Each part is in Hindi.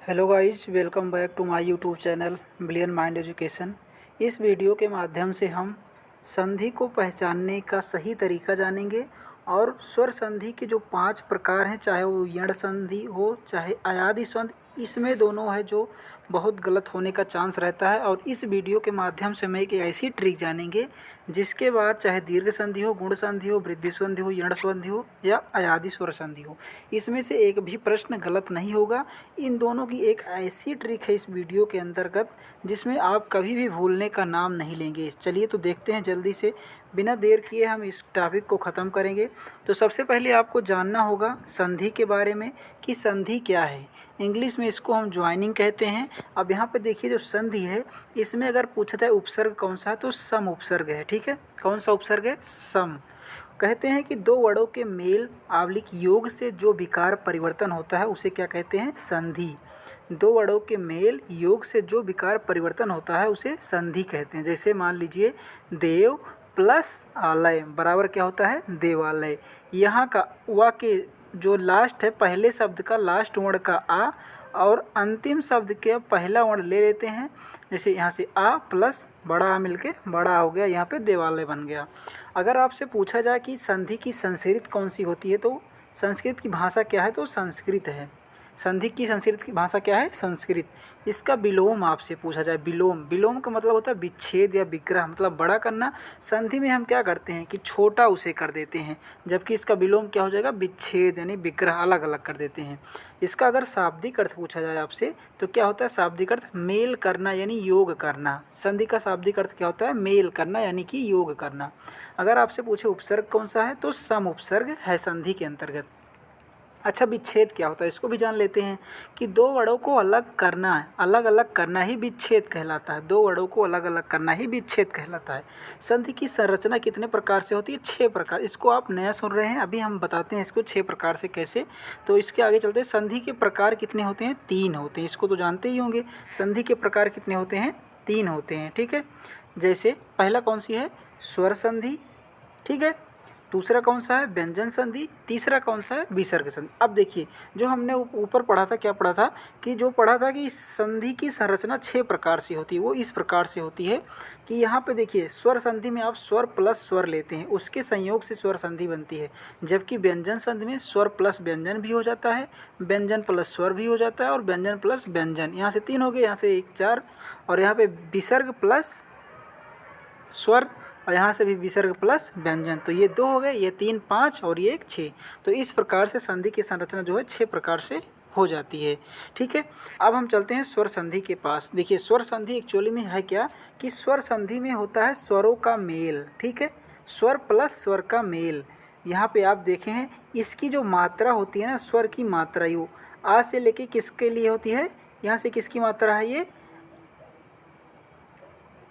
Hello guys, welcome back to my YouTube channel brilliant mind education. इस वीडियो के माध्यम से हम संधि को पहचानने का सही तरीका जानेंगे और स्वर संधि के जो 5 प्रकार हैं, चाहे वो यण संधि हो चाहे अयादि संधि, इसमें दोनों है जो बहुत गलत होने का चांस रहता है। और इस वीडियो के माध्यम से मैं एक ऐसी ट्रिक जानेंगे जिसके बाद चाहे दीर्घ संधि हो, गुण संधि हो, वृद्धि संधि हो, यण संधि हो या अयादि स्वर संधि हो, इसमें से एक भी प्रश्न गलत नहीं होगा। इन दोनों की एक ऐसी ट्रिक है इस वीडियो के अंतर्गत जिसमें आप कभी भी भूलने का नाम नहीं लेंगे। चलिए तो देखते हैं जल्दी से, बिना देर किए हम इस टॉपिक को ख़त्म करेंगे। तो सबसे पहले आपको जानना होगा संधि के बारे में कि संधि क्या है। इंग्लिश में इसको हम ज्वाइनिंग कहते हैं। अब यहाँ पे देखिए, जो संधि है इसमें अगर पूछा जाए उपसर्ग कौन सा है तो सम उपसर्ग है। ठीक है, कौन सा उपसर्ग है? सम। कहते हैं कि दो वर्णों के मेल आवलिक योग से जो विकार परिवर्तन होता है उसे क्या कहते हैं? संधि। दो वर्णों के मेल योग से जो विकार परिवर्तन होता है उसे संधि कहते हैं। जैसे मान लीजिए देव प्लस आलय बराबर क्या होता है? देवालय। यहाँ का वा के जो लास्ट है, पहले शब्द का लास्ट वर्ण का आ और अंतिम शब्द के पहला वर्ण ले लेते हैं। जैसे यहाँ से आ प्लस बड़ा आ मिलके बड़ा हो गया, यहाँ पे देवालय बन गया। अगर आपसे पूछा जाए कि संधि की संस्कृत कौन सी होती है तो संस्कृत की भाषा क्या है? तो संस्कृत है। संधि की संस्कृत की भाषा क्या है? संस्कृत। इसका विलोम आपसे पूछा जाए, विलोम, विलोम का मतलब होता है विच्छेद या विग्रह, मतलब बड़ा करना। संधि में हम क्या करते हैं कि छोटा उसे कर देते हैं, जबकि इसका विलोम क्या हो जाएगा? विच्छेद यानी विग्रह, अलग अलग कर देते हैं। इसका अगर शाब्दिक अर्थ पूछा जाए आपसे तो क्या होता है? शाब्दिक अर्थ मेल करना यानी योग करना। संधि का शाब्दिक अर्थ क्या होता है? मेल करना यानी कि योग करना। अगर आपसे पूछे उपसर्ग कौन सा है तो सम उपसर्ग है संधि के अंतर्गत। अच्छा, विच्छेद क्या होता है इसको भी जान लेते हैं कि दो वर्णों को अलग करना है, अलग अलग करना ही विच्छेद कहलाता है। दो वर्णों को अलग अलग करना ही विच्छेद कहलाता है। संधि की संरचना कितने प्रकार से होती है? 6 प्रकार। इसको आप नया सुन रहे हैं, अभी हम बताते हैं इसको 6 प्रकार से कैसे। तो इसके आगे चलते हैं। संधि के प्रकार कितने होते हैं? 3 होते हैं। इसको तो जानते ही होंगे, संधि के प्रकार कितने होते हैं? 3 होते हैं। ठीक है, जैसे पहला कौन सी है? स्वर संधि। ठीक है, दूसरा कौन सा है? व्यंजन संधि। तीसरा कौन सा है? विसर्ग संधि। अब देखिए, जो हमने ऊपर पढ़ा था, क्या पढ़ा था कि जो पढ़ा था कि संधि की संरचना 6 प्रकार से होती है, वो इस प्रकार से होती है कि यहाँ पे देखिए, स्वर संधि में आप स्वर प्लस स्वर लेते हैं, उसके संयोग से स्वर संधि बनती है। जबकि व्यंजन संधि में स्वर प्लस व्यंजन भी हो जाता है, व्यंजन प्लस स्वर भी हो जाता है और व्यंजन प्लस व्यंजन। यहाँ से 3 हो गए, यहाँ से 1 4, और यहाँ पे विसर्ग प्लस स्वर और यहाँ से भी विसर्ग प्लस व्यंजन। तो ये 2 हो गए, ये 3 5 और ये 1 6। तो इस प्रकार से संधि की संरचना जो है 6 प्रकार से हो जाती है। ठीक है, अब हम चलते हैं स्वर संधि के पास। देखिए, स्वर संधि एक्चुअली में है क्या कि स्वर संधि में होता है स्वरों का मेल। ठीक है, स्वर प्लस स्वर का मेल। यहाँ पे आप देखें हैं, इसकी जो मात्रा होती है ना, स्वर की मात्रा, यू आ से लेके किसके लिए होती है? यहाँ से किसकी मात्रा है? ये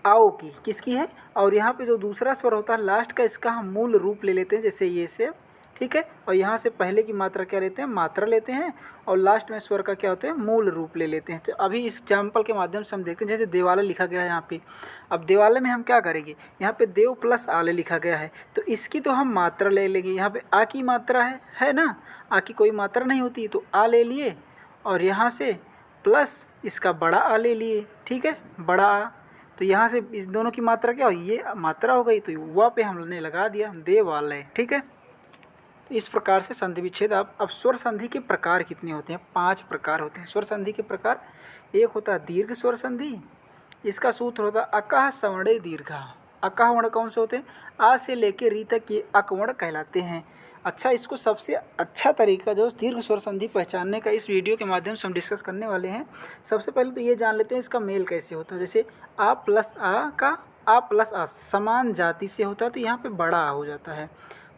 आओ की, किसकी है? और यहाँ पे जो दूसरा स्वर होता है लास्ट का, इसका हम मूल रूप ले लेते हैं, जैसे ये से। ठीक है, और यहाँ से पहले की मात्रा क्या लेते हैं? मात्रा लेते हैं, और लास्ट में स्वर का क्या होता है? मूल रूप ले लेते हैं। तो अभी इस एग्जाम्पल के माध्यम से हम देखते हैं, जैसे देवालय लिखा गया है यहाँ पे। अब देवालय में हम क्या करेंगे? यहाँ पे देव प्लस आलय लिखा गया है, तो इसकी तो हम मात्रा ले लेंगे। यहाँ पे आ की मात्रा है ना, आ की कोई मात्रा नहीं होती, तो आ ले लिए, और यहाँ से प्लस इसका बड़ा आ ले लिए। ठीक है, बड़ा आ, तो यहाँ से इस दोनों की मात्रा क्या हुई? ये मात्रा हो गई, तो युवा पे हमने लगा दिया देवालय। ठीक है, तो इस प्रकार से संधि विच्छेद। अब स्वर संधि के प्रकार कितने होते हैं? 5 प्रकार होते हैं स्वर संधि के प्रकार। एक होता है दीर्घ स्वर संधि। इसका सूत्र होता है अकः सवर्णे दीर्घा। अकः वर्ण कौन से होते हैं? आ से लेके री तक ये अक वर्ण कहलाते हैं। अच्छा, इसको सबसे अच्छा तरीका जो दीर्घ स्वर संधि पहचानने का इस वीडियो के माध्यम से हम डिस्कस करने वाले हैं। सबसे पहले तो ये जान लेते हैं इसका मेल कैसे होता है। जैसे आ प्लस आ का आ प्लस आ समान जाति से होता है, तो यहाँ पे बड़ा आ हो जाता है।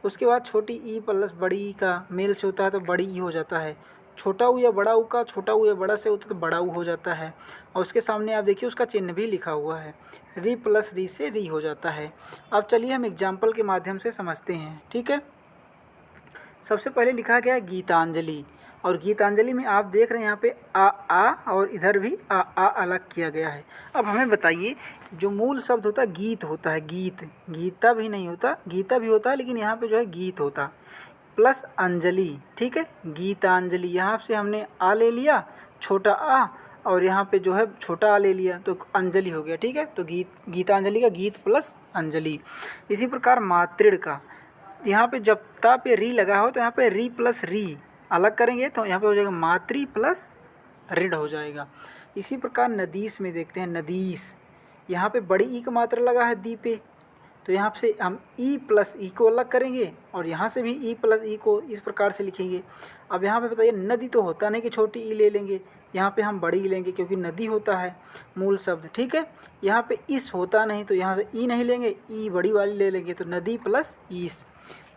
उसके बाद छोटी ई प्लस बड़ी ई का मेल से होता है, तो बड़ी ई हो जाता है। छोटा ऊ या बड़ा ऊ का छोटा ऊ या बड़ा से होता है, तो बड़ा ऊ हो जाता है। और उसके सामने आप देखिए उसका चिन्ह भी लिखा हुआ है, री प्लस री से री हो जाता है। अब चलिए हम एग्जाम्पल के माध्यम से समझते हैं। ठीक है, सबसे पहले लिखा गया है गीतांजलि, और गीतांजलि में आप देख रहे हैं यहाँ पे आ और इधर भी आ अलग किया गया है। अब हमें बताइए, जो मूल शब्द होता है गीत होता है, गीत, गीता भी नहीं होता, गीता भी होता है, लेकिन यहाँ पे जो है गीत होता। प्लस अंजलि, ठीक है, गीतांजलि। यहाँ से हमने आ ले लिया छोटा आ, और यहाँ पे जो है छोटा आ ले लिया तो अंजलि हो गया, ठीक है। तो गीतांजलि का गीत प्लस अंजलि। इसी प्रकार मातृ का, यहाँ पे जब ता पे री लगा हो तो यहाँ पे री प्लस री अलग करेंगे तो यहाँ पे हो जाएगा मातृ प्लस ऋण हो जाएगा। इसी प्रकार नदीस में देखते हैं, नदीस, यहाँ पे बड़ी ई का मात्रा लगा है दी पे, तो यहाँ से हम ई प्लस ई को अलग करेंगे और यहाँ से भी ई प्लस ई को इस प्रकार से लिखेंगे। अब यहाँ पे बताइए, नदी तो होता नहीं कि छोटी ई ले लेंगे, यहाँ पे हम बड़ी ई लेंगे क्योंकि नदी होता है मूल शब्द, ठीक है। यहाँ पे इस होता नहीं तो यहाँ से ई नहीं लेंगे, ई बड़ी वाली ले लेंगे, तो नदी प्लस ईस।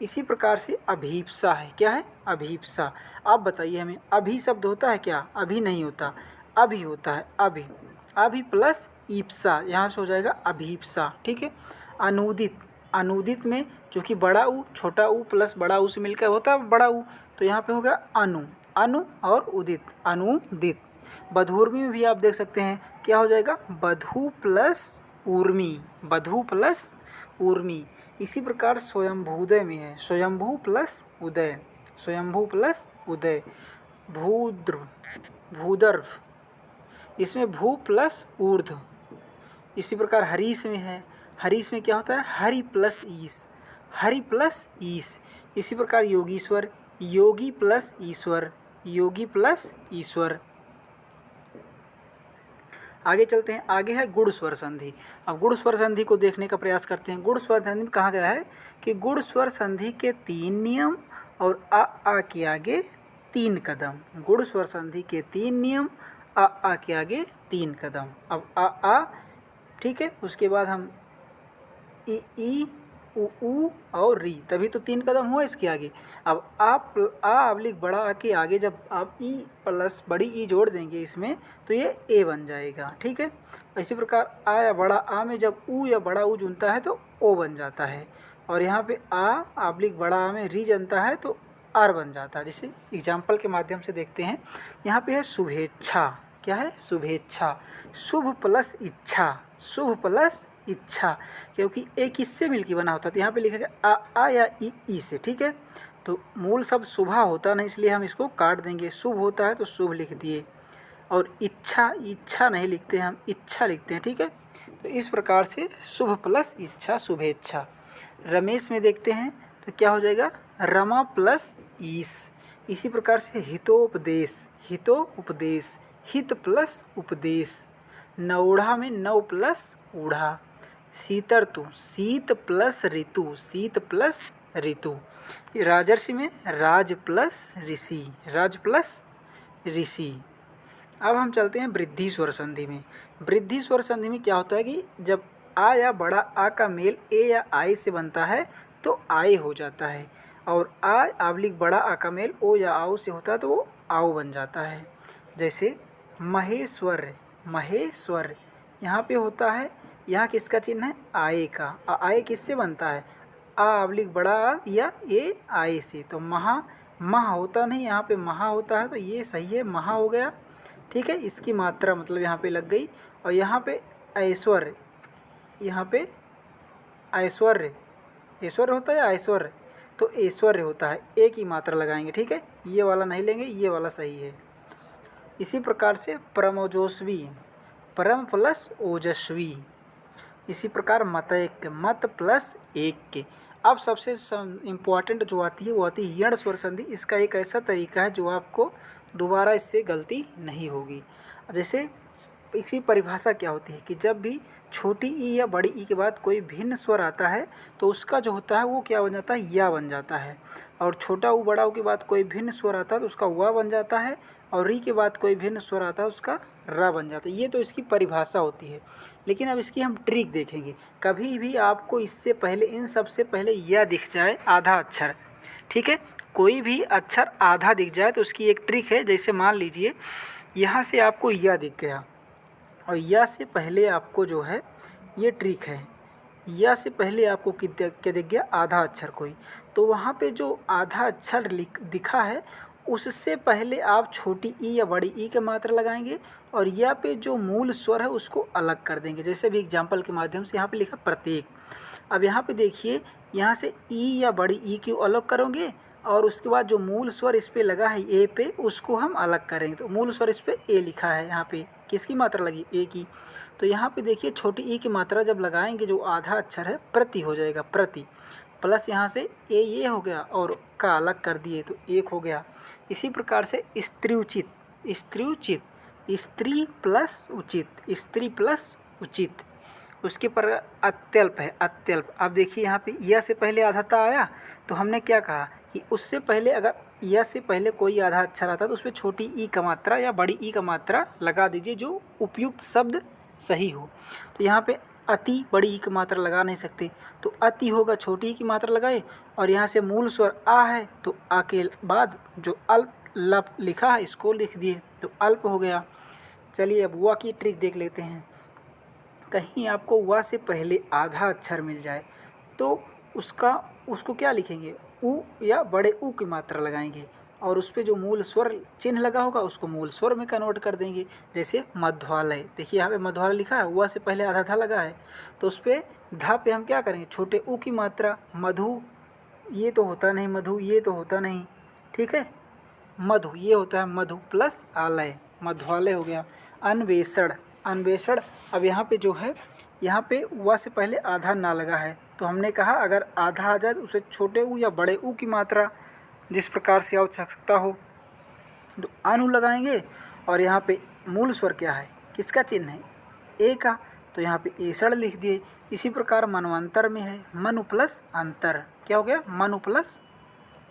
इसी प्रकार से अभीप्सा है, क्या है, अभीप्सा। आप बताइए हमें, अभी शब्द होता है क्या, अभी नहीं होता, अभी होता है, अभी, अभी प्लस ईप्सा, यहाँ से हो जाएगा अभीप्सा, ठीक है। अनुदित, अनुदित में जो कि बड़ा ऊ छोटा ऊ प्लस बड़ा ऊ से मिलकर होता है बड़ा ऊ, तो यहाँ पे होगा अनु, अनु और उदित, अनुदित। बधूर्मी में भी आप देख सकते हैं क्या हो जाएगा, बधू प्लस ऊर्मी, बधू प्लस ऊर्मी। इसी प्रकार स्वयंभूदय में है, स्वयंभू प्लस उदय, स्वयंभू प्लस उदय। भूद्र, भूदर्भ, इसमें भू प्लस ऊर्ध्व। इसी प्रकार हरीश में है, हरीश में क्या होता है, हरि प्लस ईस, हरि प्लस ईस। इसी प्रकार योगीश्वर, योगी प्लस ईश्वर, योगी प्लस ईश्वर। आगे चलते हैं, आगे है गुण स्वर संधि। अब गुण स्वर संधि को देखने का प्रयास करते हैं। गुण स्वर संधि में कहा गया है कि गुण स्वर संधि के 3 नियम और आ के आगे 3 कदम। गुण स्वर संधि के 3 नियम, आ के आगे 3 कदम। अब आ, ठीक है, उसके बाद हम ई उ और री, तभी तो 3 कदम हुआ इसके आगे। अब आ लिख बड़ा आ के आगे जब आप ई प्लस बड़ी ई जोड़ देंगे इसमें तो ये ए बन जाएगा, ठीक है। इसी प्रकार आ या बड़ा आ में जब ऊ या बड़ा ऊ जुनता है तो ओ बन जाता है, और यहाँ पे आ लिख बड़ा आ में री जनता है तो आर बन जाता है। जैसे एग्जाम्पल के माध्यम से देखते हैं, यहाँ पे है शुभेच्छा, क्या है, शुभेच्छा, शुभ प्लस इच्छा, शुभ प्लस इच्छा, क्योंकि एक इससे मिलकर बना होता है तो यहाँ पे लिखेगा आ या ई से, ठीक है। तो मूल शब्द शुभ होता नहीं, इसलिए हम इसको काट देंगे, शुभ होता है तो शुभ लिख दिए, और इच्छा, इच्छा नहीं लिखते हम, इच्छा लिखते हैं, ठीक है। तो इस प्रकार से शुभ प्लस इच्छा, शुभेच्छा। रमेश में देखते हैं तो क्या हो जाएगा, रमा प्लस ईस। इसी प्रकार से हितोपदेश, हितोपदेश, हित प्लस उपदेश। नौढ़ा में नौ प्लस ऊढ़ा। शीतर्तु, शीत प्लस ऋतु, शीत प्लस ऋतु। राजर्षि में राज प्लस ऋषि, राज प्लस ऋषि। अब हम चलते हैं वृद्धि स्वर संधि में। वृद्धि स्वर संधि में क्या होता है कि जब आ या बड़ा आ का मेल ए या आई से बनता है तो आए हो जाता है, और आवलिक बड़ा आ का मेल ओ या आओ से होता है तो वो आओ बन जाता है। जैसे महेश्वर, महेश्वर यहाँ पे होता है, यहाँ किसका चिन्ह है, आए का। आए किससे बनता है, आवलिक बड़ा आ या ए आए से, तो महा होता नहीं, यहाँ पे महा होता है तो ये सही है, महा हो गया, ठीक है। इसकी मात्रा मतलब यहाँ पे लग गई, और यहाँ पे ऐश्वर्य, यहाँ पे ऐश्वर्य, ऐश्वर्य होता है ऐश्वर्य, तो ऐश्वर्य होता है, एक ही मात्रा लगाएंगे, ठीक है। ये वाला नहीं लेंगे, ये वाला सही है। इसी प्रकार से परमोजस्वी, परम प्लस ओजस्वी। इसी प्रकार मतैक्य, मत प्लस एक के। अब सबसे इम्पॉर्टेंट जो आती है वो आती है यण स्वर संधि। इसका एक ऐसा तरीका है जो आपको दोबारा इससे गलती नहीं होगी। जैसे इसकी परिभाषा क्या होती है कि जब भी छोटी ई या बड़ी ई के बाद कोई भिन्न स्वर आता है तो उसका जो होता है वो क्या बन जाता है, या बन जाता है, और छोटा ऊ बड़ा ऊ के बाद कोई भिन्न स्वर आता है तो उसका वा बन जाता है, और री के बाद कोई भिन्न स्वर आता है उसका रा बन जाता है। ये तो इसकी परिभाषा होती है। लेकिन अब इसकी हम ट्रिक देखेंगे। कभी भी आपको इससे पहले, इन सबसे पहले या दिख जाए आधा अक्षर, ठीक है, कोई भी अक्षर आधा दिख जाए तो उसकी एक ट्रिक है। जैसे मान लीजिए यहाँ से आपको या दिख गया, और या से पहले आपको जो है ये ट्रिक है, या से पहले आपको क्या दिख गया, आधा अक्षर कोई, तो वहाँ पे जो आधा अक्षर दिखा है उससे पहले आप छोटी ई या बड़ी ई का मात्रा लगाएंगे, और या पे जो मूल स्वर है उसको अलग कर देंगे। जैसे भी एग्जाम्पल के माध्यम से यहाँ पे लिखा प्रत्येक। अब यहाँ पे देखिए, यहाँ से ई या बड़ी ई क्यों अलग करोगे, और उसके बाद जो मूल स्वर इस पे लगा है ए पे, उसको हम अलग करेंगे। तो मूल स्वर इस पे ए लिखा है, यहाँ पे किसकी मात्रा लगी, ए की। तो यहाँ पे देखिए छोटी ई की मात्रा जब लगाएंगे, जो आधा अक्षर है प्रति हो जाएगा, प्रति, प्लस यहाँ से ए ये हो गया और का अलग कर दिए तो एक हो गया। इसी प्रकार से स्त्री उचित, स्त्री उचित, स्त्री प्लस उचित, स्त्री प्लस उचित, उसके पर अत्यल्प है, अत्यल्प। अब देखिए यहाँ पे यह से पहले आधाता आया, तो हमने क्या कहा कि उससे पहले अगर यह से पहले कोई आधा अक्षर आता तो उसमें छोटी ई का मात्रा या बड़ी ई का मात्रा लगा दीजिए, जो उपयुक्त शब्द सही हो। तो यहाँ पे अति बड़ी ई की मात्रा लगा नहीं सकते, तो अति होगा, छोटी ई की मात्रा लगाए, और यहाँ से मूल स्वर आ है तो आ के बाद जो अल्प लप लिखा है इसको लिख दिए तो अल्प हो गया। चलिए अब व की ट्रिक देख लेते हैं। कहीं आपको व से पहले आधा अक्षर मिल जाए तो उसको क्या लिखेंगे, उ या बड़े ऊ की मात्रा लगाएंगे, और उस पर जो मूल स्वर चिन्ह लगा होगा उसको मूल स्वर में कन्वर्ट कर देंगे। जैसे मध्वालय, देखिए यहाँ पे मध्वालय लिखा है, व से पहले आधा था लगा है, तो उस पर धा पे हम क्या करेंगे, छोटे ऊ की मात्रा, मधु ये तो होता नहीं, मधु ये तो होता नहीं, ठीक है, मधु ये होता है, मधु प्लस आलय, मध्वालय हो गया। अन्वेषण, अन्वेषण, अब यहाँ पे जो है, यहाँ पे व से पहले आधा ना लगा है, तो हमने कहा अगर आधा आ जाए तो उसे छोटे ऊ या बड़े ऊ की मात्रा जिस प्रकार से आवश्यकता हो तो अनु लगाएंगे, और यहाँ पे मूल स्वर क्या है, किसका चिन्ह है, ए का, तो यहाँ पे एसड़ लिख दिए। इसी प्रकार मनवंतर में है मनु प्लस अंतर, क्या हो गया, मनु प्लस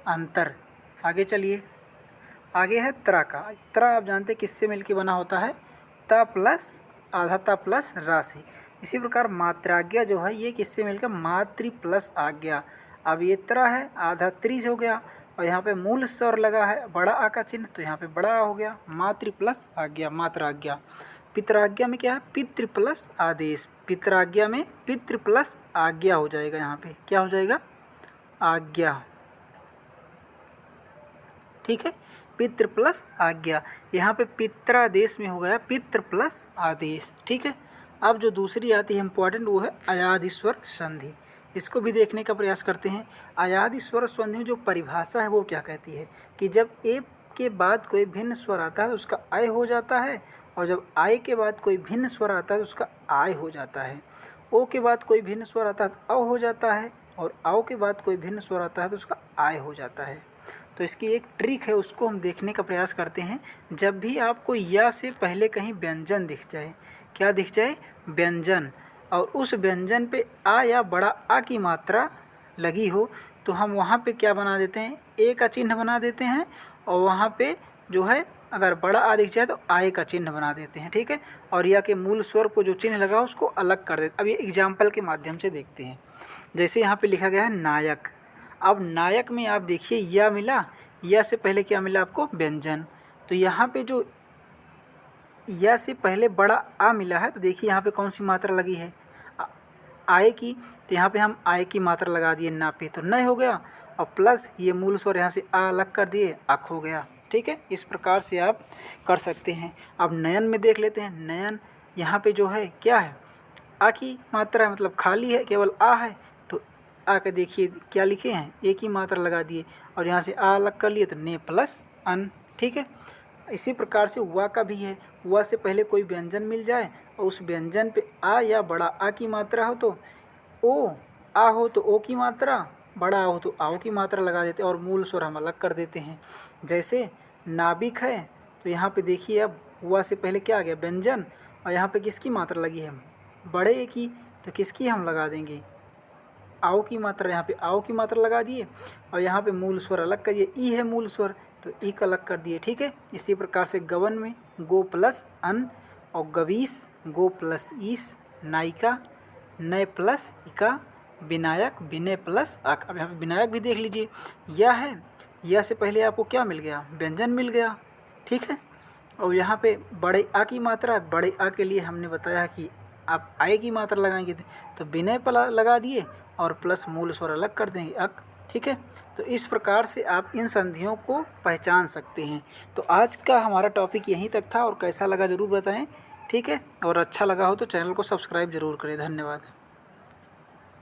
अंतर। आगे चलिए, आगे है त्र का। त्र आप जानते हैं किससे मिलके बना होता है, त प्लस आधा ता प्लस राशि। इसी प्रकार मात्राज्ञा जो है ये किससे मिलकर, मातृ प्लस आज्ञा। अब ये त्र है, आधा त्रि से हो गया, और यहाँ पे मूल स्वर लगा है बड़ा आ का चिन्ह, तो यहाँ पे बड़ा आ हो गया, मातृ प्लस आज्ञा, मात्राज्ञा। पितराज्ञा में क्या है, पितृ प्लस आदेश, पितराज्ञा में पितृ प्लस आज्ञा हो जाएगा, यहाँ पे क्या हो जाएगा, आज्ञा, ठीक है, पितृ प्लस आज्ञा। यहाँ पे पित्रादेश में हो गया पितृ प्लस आदेश, ठीक है। अब जो दूसरी आती है इम्पॉर्टेंट, वो है अयादि स्वर संधि। इसको भी देखने का प्रयास करते हैं। अयादि स्वर संधि में जो परिभाषा है वो क्या कहती है कि जब ए के बाद कोई भिन्न स्वर आता है तो उसका आय हो जाता है, और जब आय के बाद कोई भिन्न स्वर आता है तो उसका आय हो जाता है। ओ के बाद कोई भिन्न स्वर आता है तो अव हो जाता है, और अव के बाद कोई भिन्न स्वर आता है तो उसका आय हो जाता है। तो इसकी एक ट्रिक है, उसको हम देखने का प्रयास करते हैं। जब भी आपको या से पहले कहीं व्यंजन दिख जाए, क्या दिख जाए, व्यंजन, और उस व्यंजन पे आ या बड़ा आ की मात्रा लगी हो, तो हम वहाँ पे क्या बना देते हैं, ए का चिन्ह बना देते हैं, और वहाँ पे जो है अगर बड़ा आ दिख जाए तो आय का चिन्ह बना देते हैं, ठीक है। और या के मूल स्वर को जो चिन्ह लगा उसको अलग कर देते। अब ये एग्जाम्पल के माध्यम से देखते हैं। जैसे यहाँ पे लिखा गया है नायक। अब नायक में आप देखिए या मिला, या से पहले क्या मिला आपको, व्यंजन। तो यहाँ पे जो या से पहले बड़ा आ मिला है, तो देखिए यहाँ पे कौन सी मात्रा लगी है, आय की, तो यहाँ पे हम आय की मात्रा लगा दिए ना पे, तो नय हो गया, और प्लस ये मूल स्वर यहाँ से आ अलग कर दिए, अक हो गया, ठीक है। इस प्रकार से आप कर सकते हैं। अब नयन में देख लेते हैं। नयन यहाँ पे जो है क्या है, आ की मात्रा है, मतलब खाली है, केवल आ है, तो आ के देखिए क्या लिखे हैं, ए की मात्रा लगा दिए, और यहाँ से आ अलग कर लिए तो ने प्लस अन, ठीक है। इसी प्रकार से व का भी है। व से पहले कोई व्यंजन मिल जाए और उस व्यंजन पे आ या बड़ा आ की मात्रा हो तो ओ, आ हो तो ओ की मात्रा, बड़ा आ हो तो आओ की मात्रा लगा देते हैं, और मूल स्वर हम अलग कर देते हैं। जैसे नाभिक है, तो यहाँ पे देखिए अब व से पहले क्या आ गया, व्यंजन, और यहाँ पे किसकी मात्रा लगी है, बड़े ए की, तो किसकी हम लगा देंगे, आओ की मात्रा, यहाँ पे आओ की मात्रा लगा दिए, और यहाँ पे मूल स्वर अलग कर दिए, ई है मूल स्वर तो ई का अलग कर दिए, ठीक है। इसी प्रकार से गवन में गो प्लस अन, और गवीस गो प्लस ईस, नायिका नय प्लस इका, विनायक विनय प्लस अक। अब यहाँ पे विनायक भी देख लीजिए, यह है, यह से पहले आपको क्या मिल गया, व्यंजन मिल गया, ठीक है। और यहाँ पे बड़े आ की मात्रा, बड़े आ के लिए हमने बताया कि आप आय की मात्रा लगाएंगे तो विनय पर लगा दिए, और प्लस मूल स्वर अलग कर देंगे अक, ठीक है। तो इस प्रकार से आप इन संधियों को पहचान सकते हैं। तो आज का हमारा टॉपिक यहीं तक था, और कैसा लगा ज़रूर बताएं, ठीक है। और अच्छा लगा हो तो चैनल को सब्सक्राइब ज़रूर करें। धन्यवाद।